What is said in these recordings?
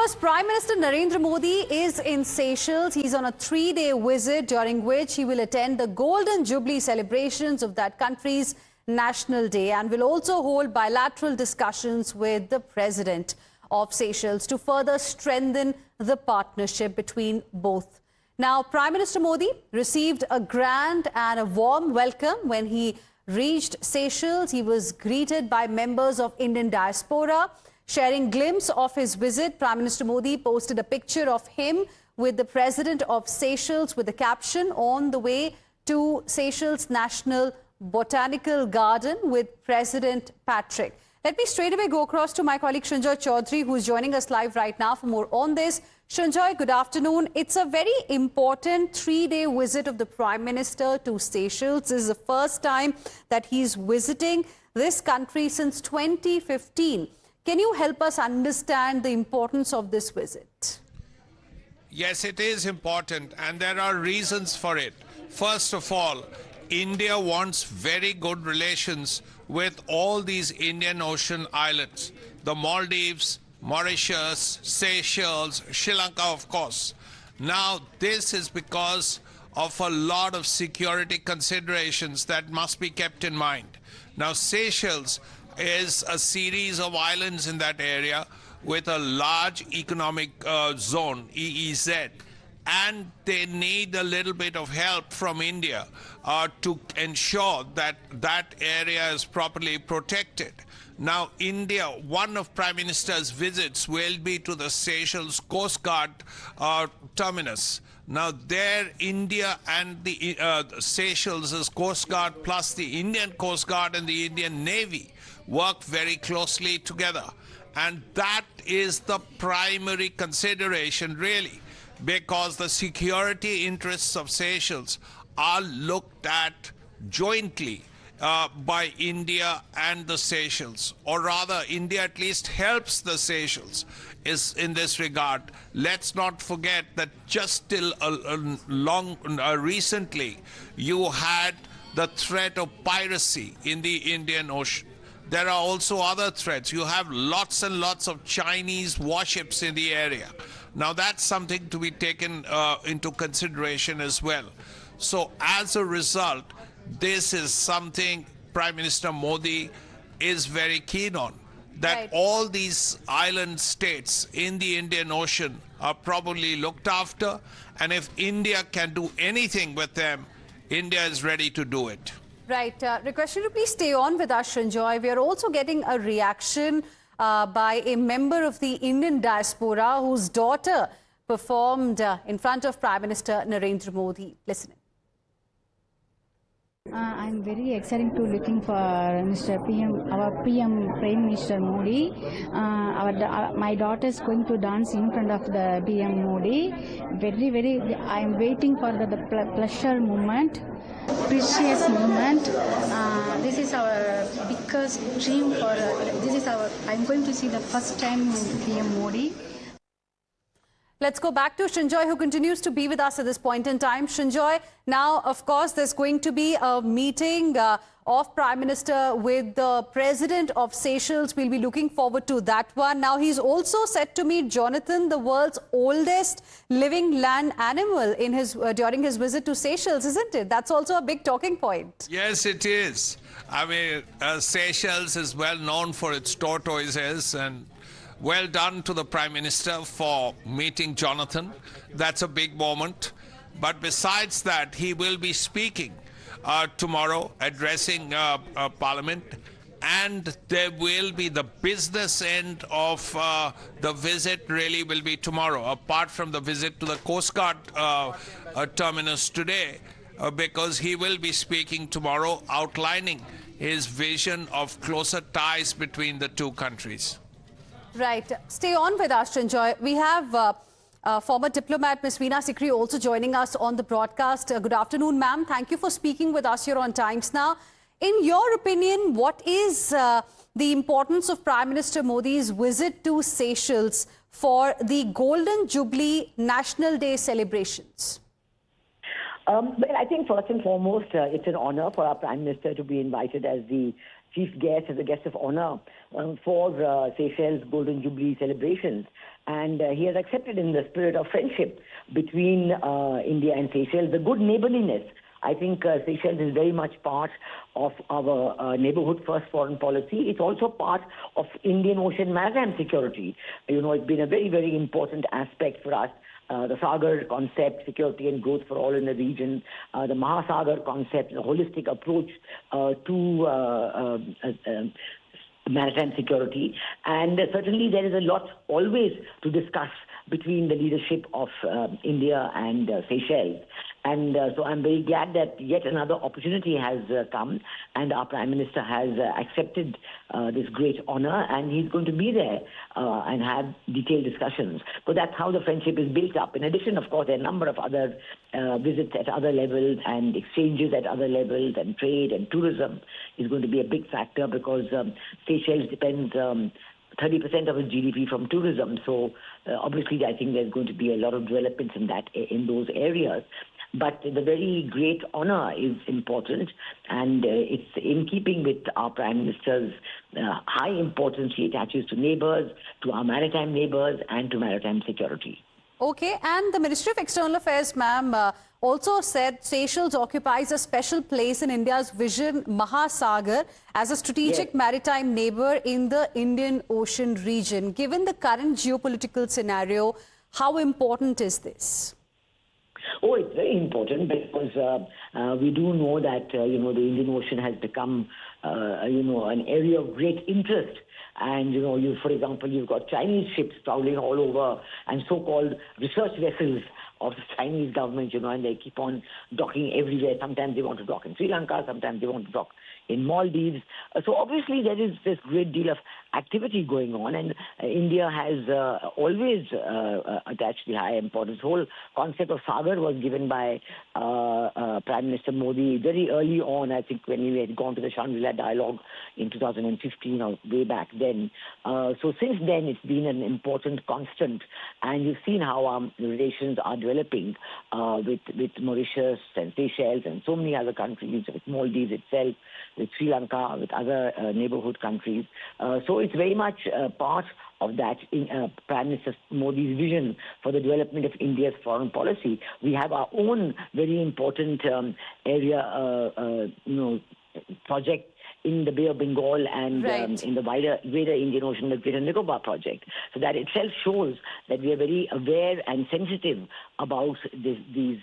course, Prime Minister Narendra Modi is in Seychelles. He's on a 3-day visit during which he will attend the Golden Jubilee celebrations of that country's National Day and will also hold bilateral discussions with the President of Seychelles to further strengthen the partnership between both. Now, Prime Minister Modi received a grand and a warm welcome when he reached Seychelles. He was greeted by members of Indian Diaspora. Sharing glimpse of his visit, Prime Minister Modi posted a picture of him with the President of Seychelles with the caption, "On the way to Seychelles National Botanical Garden with President Patrick." Let me straight away go across to my colleague Shanjoy Chaudhary, who is joining us live right now for more on this. Shanjoy, good afternoon. It's a very important 3-day visit of the Prime Minister to Seychelles. This is the first time that he's visiting this country since 2015. Can you help us understand the importance of this visit? Yes, it is important, and there are reasons for it. First of all, India wants very good relations with all these Indian Ocean islands, the Maldives, Mauritius, Seychelles, Sri Lanka, of course. Now, this is because of a lot of security considerations that must be kept in mind. Now, Seychelles is a series of islands in that area with a large economic zone, EEZ, and they need a little bit of help from India to ensure that that area is properly protected. Now, India, one of Prime Minister's visits will be to the Seychelles Coast Guard terminus. Now, there, India and the Seychelles' Coast Guard plus the Indian Coast Guard and the Indian Navy work very closely together. And that is the primary consideration, really, because the security interests of Seychelles are looked at jointly by India and the Seychelles, or rather, India at least helps the Seychelles is in this regard. Let's not forget that just till recently, you had the threat of piracy in the Indian Ocean. There are also other threats. You have lots and lots of Chinese warships in the area. Now, that's something to be taken into consideration as well. So, as a result, this is something Prime Minister Modi is very keen on, that right. All these island states in the Indian Ocean are probably looked after, and if India can do anything with them, India is ready to do it. Right. Request you to please stay on with us, Shanjoy. We are also getting a reaction by a member of the Indian Diaspora whose daughter performed in front of Prime Minister Narendra Modi. Listen. I'm very excited to looking for Mr. PM, our PM Prime Minister Modi. My daughter is going to dance in front of the PM Modi. Very, I'm waiting for the pleasure moment, precious moment. This is our biggest dream for, I'm going to see the first time PM Modi. Let's go back to Shanjoy, who continues to be with us at this point in time. Shanjoy, now, of course, there's going to be a meeting of Prime Minister with the President of Seychelles. We'll be looking forward to that one. Now, he's also set to meet Jonathan, the world's oldest living land animal, in during his visit to Seychelles, isn't it? That's also a big talking point. Yes, it is. I mean, Seychelles is well known for its tortoises, and well done to the Prime Minister for meeting Jonathan. That's a big moment. But besides that, he will be speaking tomorrow, addressing Parliament, and there will be the business end of the visit really will be tomorrow, apart from the visit to the Coast Guard terminus today, because he will be speaking tomorrow, outlining his vision of closer ties between the two countries. Right. Stay on with us, Shanjoy. We have former diplomat Ms. Veena Sikri also joining us on the broadcast. Good afternoon, ma'am. Thank you for speaking with us here on Times Now. In your opinion, what is the importance of Prime Minister Modi's visit to Seychelles for the Golden Jubilee National Day celebrations? Well, I think first and foremost, it's an honor for our Prime Minister to be invited as the chief guest, as a guest of honor for Seychelles Golden Jubilee celebrations. And he has accepted, in the spirit of friendship between India and Seychelles, the good neighborliness. I think Seychelles is very much part of our neighborhood first foreign policy. It's also part of Indian Ocean maritime security. You know, it's been a very, very important aspect for us. The Sagar concept, security and growth for all in the region, the Mahasagar concept, the holistic approach to maritime security. And certainly there is a lot always to discuss between the leadership of India and Seychelles. And so I'm very glad that yet another opportunity has come, and our Prime Minister has accepted this great honor, and he's going to be there and have detailed discussions. So that's how the friendship is built up. In addition, of course, there are a number of other visits at other levels and exchanges at other levels, and trade and tourism is going to be a big factor, because Seychelles depends 30% of its GDP from tourism. So obviously, I think there's going to be a lot of developments in those areas. But the very great honor is important, and it's in keeping with our Prime Minister's high importance he attaches to neighbors, to our maritime neighbors, and to maritime security. Okay, and the Ministry of External Affairs, ma'am, also said Seychelles occupies a special place in India's vision Mahasagar as a strategic maritime neighbor in the Indian Ocean region. Given the current geopolitical scenario, how important is this? Oh, it's very important, because we do know that, the Indian Ocean has become, an area of great interest. And, for example, you've got Chinese ships prowling all over, and so-called research vessels of the Chinese government, and they keep on docking everywhere. Sometimes they want to dock in Sri Lanka, sometimes they want to dock in Maldives. So obviously there is this great deal of activity going on, and India has always attached the high importance. The whole concept of Sagar was given by Prime Minister Modi very early on, I think, when he had gone to the Shangri-La dialogue in 2015 or way back then. So since then, it's been an important constant, and you've seen how our relations are developing with Mauritius and Seychelles and so many other countries, with Maldives itself, with Sri Lanka, with other neighborhood countries. So it's very much part of that in Prime Minister Modi's vision for the development of India's foreign policy. We have our own very important area, project in the Bay of Bengal and in the greater Indian Ocean, the Greater Nicobar project. So that itself shows that we are very aware and sensitive about these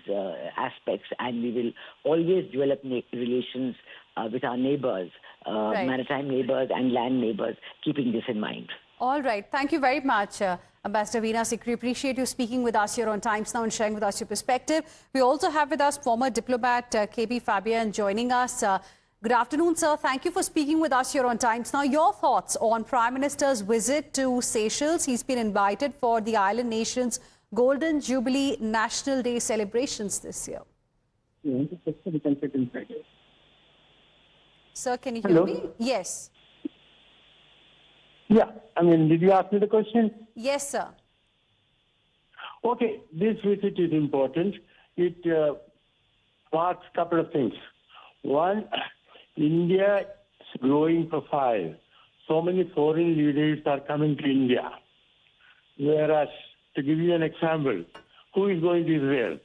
aspects, and we will always develop relations with our neighbors, maritime neighbors and land neighbors, keeping this in mind. All right. Thank you very much, Ambassador Veena Sikri. Appreciate you speaking with us here on Times Now and sharing with us your perspective. We also have with us former diplomat KB Fabian joining us. Good afternoon, sir. Thank you for speaking with us here on Times Now. Your thoughts on Prime Minister's visit to Seychelles? He's been invited for the island nation's Golden Jubilee National Day celebrations this year. Sir, can you hear me? Yes. Yeah, did you ask me the question? Yes, sir. Okay, this visit is important. It marks a couple of things. One, India's growing profile. So many foreign leaders are coming to India. Whereas, to give you an example, who is going to Israel?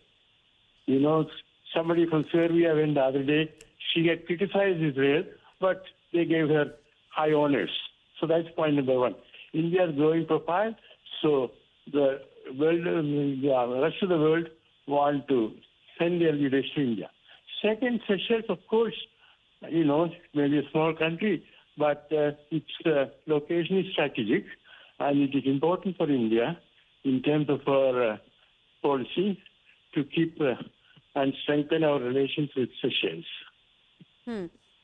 Somebody from Serbia went the other day. She had criticized Israel, but they gave her high honors. So that's point number one. India's growing profile, so the world, the rest of the world want to send their leaders to India. Second, Seychelles, of course, maybe a small country, but its location is strategic, and it is important for India in terms of our policy to keep and strengthen our relations with Seychelles.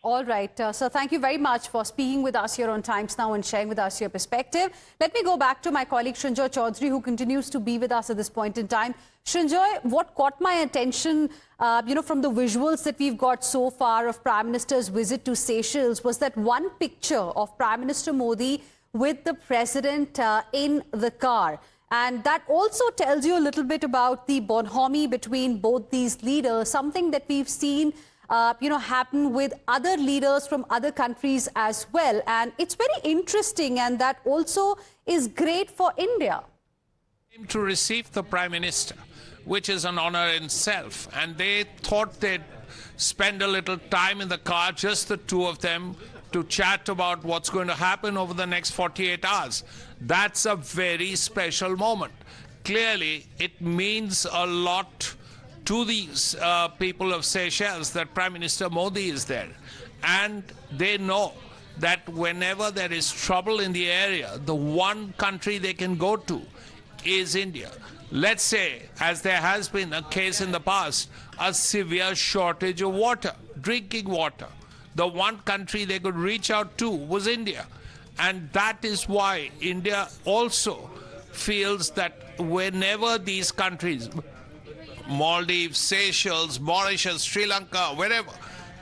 All right. So thank you very much for speaking with us here on Times Now and sharing with us your perspective. Let me go back to my colleague Srinjoy Chaudhary, who continues to be with us at this point in time. Srinjoy, what caught my attention, from the visuals that we've got so far of Prime Minister's visit to Seychelles was that one picture of Prime Minister Modi with the President in the car. And that also tells you a little bit about the bonhomie between both these leaders, something that we've seen happen with other leaders from other countries as well. And it's very interesting, and that also is great for India. To receive the Prime Minister, which is an honor in itself, and they thought they'd spend a little time in the car, just the two of them, to chat about what's going to happen over the next 48 hours. That's a very special moment. Clearly, it means a lot to the people of Seychelles that Prime Minister Modi is there. And they know that whenever there is trouble in the area, the one country they can go to is India. Let's say, as there has been a case in the past, a severe shortage of water, drinking water. The one country they could reach out to was India. And that is why India also feels that whenever these countries, Maldives, Seychelles, Mauritius, Sri Lanka, wherever,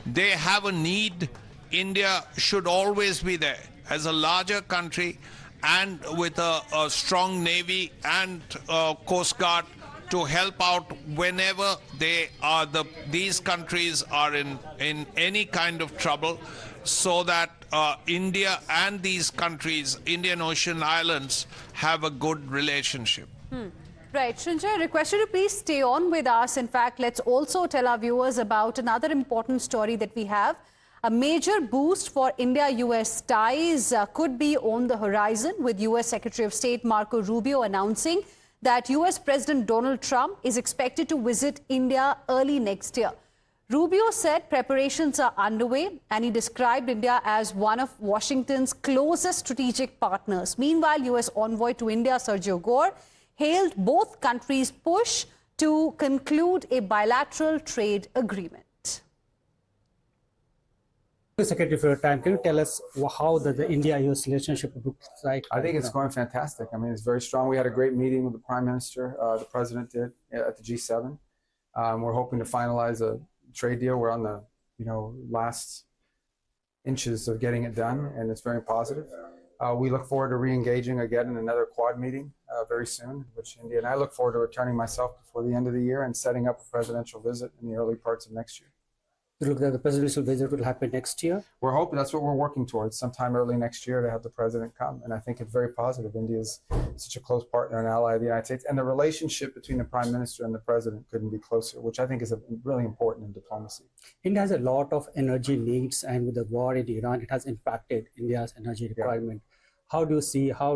they have a need, India should always be there as a larger country and with a strong navy and coast guard to help out whenever these countries are in any kind of trouble, so that India and these countries, Indian Ocean islands, have a good relationship. Right. Srinjoy, I request you to please stay on with us. In fact, let's also tell our viewers about another important story that we have. A major boost for India-U.S. ties could be on the horizon, with U.S. Secretary of State Marco Rubio announcing that U.S. President Donald Trump is expected to visit India early next year. Rubio said preparations are underway, and he described India as one of Washington's closest strategic partners. Meanwhile, U.S. envoy to India, Sergio Gore, hailed both countries' push to conclude a bilateral trade agreement. Secretary, for your time, can you tell us how the India-U.S. relationship looks like? I think it's going fantastic. I mean, it's very strong. We had a great meeting with the Prime Minister, the President did, at the G7. We're hoping to finalize a trade deal. We're on the last inches of getting it done, and it's very positive. We look forward to re-engaging again in another Quad meeting very soon, which India, and I look forward to returning myself before the end of the year and setting up a presidential visit in the early parts of next year. You look at the presidential visit will happen next year? We're hoping, that's what we're working towards, sometime early next year to have the president come. And I think it's very positive. India is such a close partner and ally of the United States. And the relationship between the prime minister and the president couldn't be closer, which I think is really important in diplomacy. India has a lot of energy needs, and with the war in Iran, it has impacted India's energy requirement. How do you see, how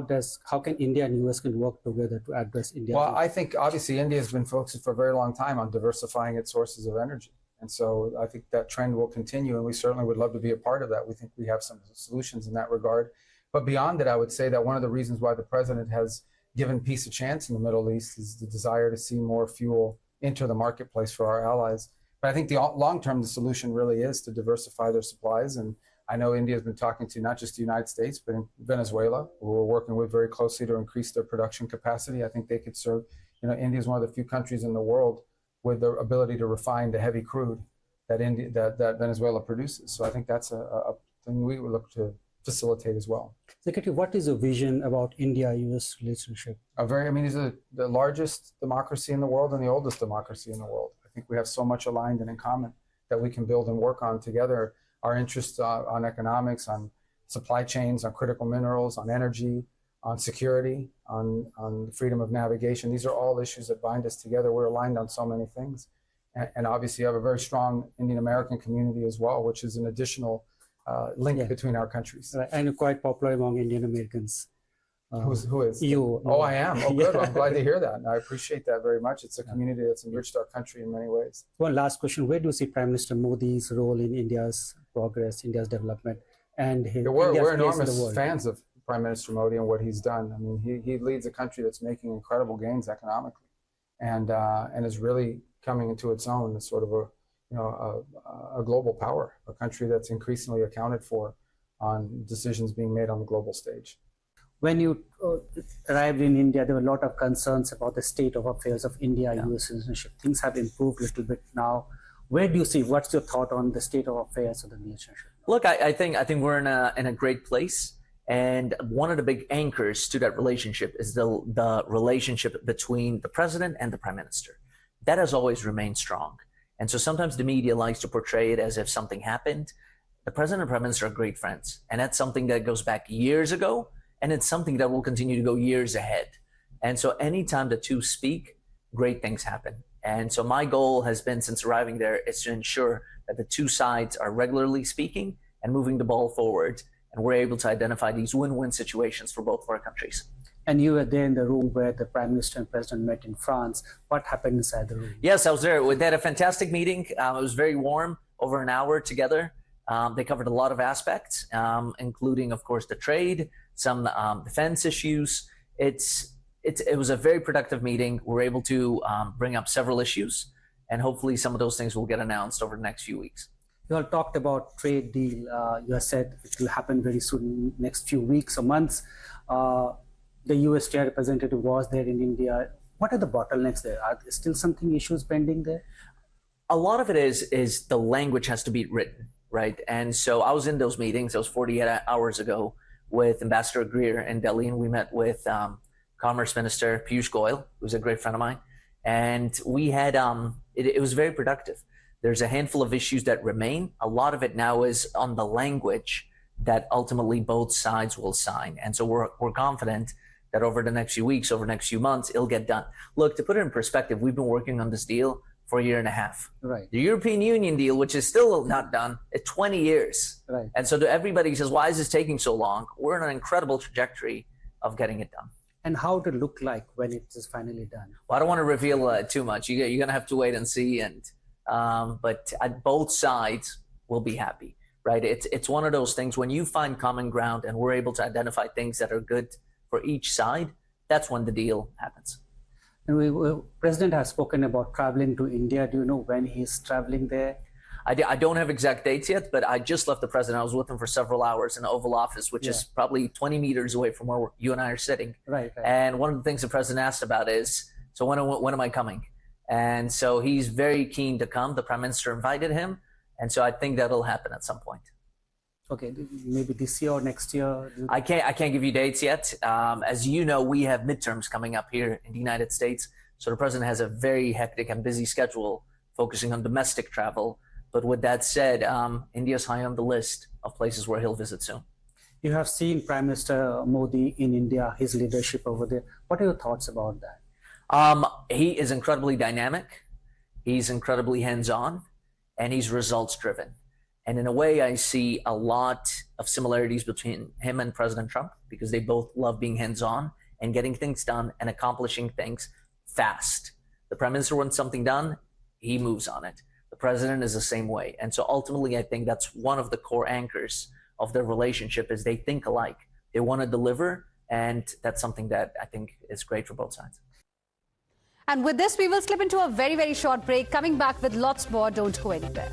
can India and US can work together to address India? Well, I think obviously India has been focused for a very long time on diversifying its sources of energy. And so I think that trend will continue, and we certainly would love to be a part of that. We think we have some solutions in that regard. But beyond it, I would say that one of the reasons why the president has given peace a chance in the Middle East is the desire to see more fuel enter the marketplace for our allies. But I think the long-term, the solution really is to diversify their supplies. And I know India has been talking to not just the United States, but in Venezuela, who we're working with very closely to increase their production capacity. I think they could serve, India is one of the few countries in the world with the ability to refine the heavy crude that Venezuela produces. So I think that's a thing we would look to facilitate as well. Secretary, what is your vision about India-US relationship? These are the largest democracy in the world and the oldest democracy in the world. I think we have so much aligned and in common that we can build and work on together. Our interests on economics, on supply chains, on critical minerals, on energy, on security, on freedom of navigation. These are all issues that bind us together. We're aligned on so many things. And obviously you have a very strong Indian-American community as well, which is an additional link between our countries. And quite popular among Indian Americans. Who is? You. Oh, I am. Oh, good. I'm glad to hear that. And I appreciate that very much. It's a community that's enriched our country in many ways. One last question. Where do you see Prime Minister Modi's role in India's progress, India's development, and his we're enormous fans of Prime Minister Modi and what he's done. I mean, he leads a country that's making incredible gains economically, and is really coming into its own as sort of a global power, a country that's increasingly accounted for on decisions being made on the global stage. When you arrived in India, there were a lot of concerns about the state of affairs of India-US relationship. Things have improved a little bit now. Where do you see, what's your thought on the state of affairs of the relationship? Look, I think we're in a great place. And one of the big anchors to that relationship is the relationship between the president and the prime minister. That has always remained strong. And so sometimes the media likes to portray it as if something happened. The president and prime minister are great friends. And that's something that goes back years ago. And it's something that will continue to go years ahead. And so anytime the two speak, great things happen. And so my goal has been, since arriving there, is to ensure that the two sides are regularly speaking and moving the ball forward. And we're able to identify these win-win situations for both of our countries. And you were there in the room where the Prime Minister and President met in France. What happened inside the room? Yes, I was there. We had a fantastic meeting. It was very warm, over an hour together. They covered a lot of aspects, including, of course, the trade, some defense issues. It was a very productive meeting. We're able to bring up several issues, and hopefully some of those things will get announced over the next few weeks. You all talked about trade deal. You have said it will happen very soon, next few weeks or months. The U.S. Trade Representative was there in India. What are the bottlenecks there? Are there still something issues pending there? A lot of it is the language has to be written, right? And so I was in those meetings. That was 48 hours ago with Ambassador Greer in Delhi, and we met with Commerce Minister Piyush Goyal, who's a great friend of mine. And we had, it was very productive. There's a handful of issues that remain. A lot of it now is on the language that ultimately both sides will sign. And so we're confident that over the next few weeks, over the next few months, it'll get done. Look, to put it in perspective, we've been working on this deal for a year and a half. Right. The European Union deal, which is still not done, it's 20 years. Right. And so to everybody says, why is this taking so long? We're on an incredible trajectory of getting it done. And how it will look like when it is finally done? Well, I don't want to reveal too much. You're going to have to wait and see. And but both sides will be happy, right? It's one of those things when you find common ground and we're able to identify things that are good for each side, that's when the deal happens. And President has spoken about traveling to India. Do you know when he's traveling there? I don't have exact dates yet, but I just left the president. I was with him for several hours in the Oval Office, which is probably 20 meters away from where you and I are sitting. Right. And one of the things the president asked about is, so when am I coming? And so he's very keen to come. The prime minister invited him. And so I think that'll happen at some point. Okay, maybe this year or next year? I can't give you dates yet. As you know, we have midterms coming up here in the United States. So the president has a very hectic and busy schedule focusing on domestic travel. But with that said, India's high on the list of places where he'll visit soon. You have seen Prime Minister Modi in India, his leadership over there. What are your thoughts about that? He is incredibly dynamic. He's incredibly hands-on, and he's results-driven. And in a way, I see a lot of similarities between him and President Trump because they both love being hands-on and getting things done and accomplishing things fast. The Prime Minister wants something done, he moves on it. The President is the same way. And so ultimately, I think that's one of the core anchors of their relationship is they think alike. They want to deliver, and that's something that I think is great for both sides. And with this, we will slip into a very, very short break. Coming back with lots more. Don't go anywhere.